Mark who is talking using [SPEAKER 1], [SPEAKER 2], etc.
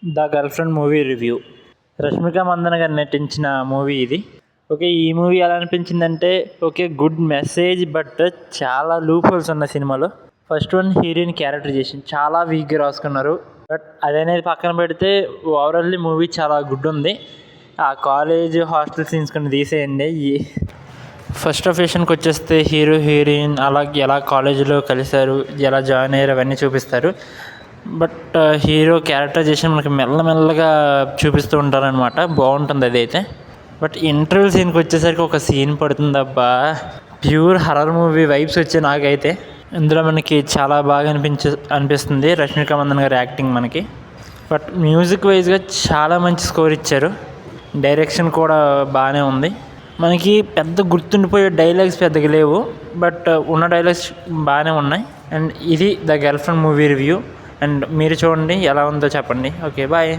[SPEAKER 1] The girlfriend movie review. Rashmika Mandanna garu నటించిన movie ఇది. Okay, ఈ మూవీ ఎలా అనిపించిందంటే ఓకే గుడ్ మెసేజ్, బట్ చాలా లూప్ హోల్స్ ఉన్నాయి సినిమాలో. ఫస్ట్ వన్, హీరోయిన్ క్యారెక్టరైజేషన్ చాలా వీక్గా రాసుకున్నారు. బట్ అదనేది పక్కన పెడితే ఓవరాల్లీ మూవీ చాలా గుడ్ ఉంది. ఆ కాలేజ్ హాస్టల్ సీన్స్ కొన్ని తీసేయండి. ఫస్ట్ ఆఫేషన్కి వచ్చేస్తే హీరో హీరోయిన్ అలా ఎలా కాలేజీలో కలిశారు, ఎలా జాయిన్ అయ్యారు అవన్నీ చూపిస్తారు. బట్ హీరో క్యారెక్టరైజేషన్ మనకి మెల్లమెల్లగా చూపిస్తూ ఉంటారనమాట. బాగుంటుంది అదైతే. బట్ ఇంటర్వెల్ సీన్కి వచ్చేసరికి ఒక సీన్ పడుతుందబ్బా, ప్యూర్ హర్రర్ మూవీ వైబ్స్ వచ్చాయి నాకైతే. ఇందులో మనకి చాలా బాగా అనిపిస్తుంది రష్మిక మందన్ గారి యాక్టింగ్ మనకి. బట్ మ్యూజిక్ వైజ్గా చాలా మంచి స్కోర్ ఇచ్చారు. డైరెక్షన్ కూడా బాగానే ఉంది. మనకి పెద్ద గుర్తుండిపోయే డైలాగ్స్ పెద్దగా లేవు, బట్ ఉన్న డైలాగ్స్ బాగానే ఉన్నాయి. అండ్ ఇది the girlfriend movie review. And మీరు చూడండి, ఎలా ఉందో చెప్పండి. Okay, bye.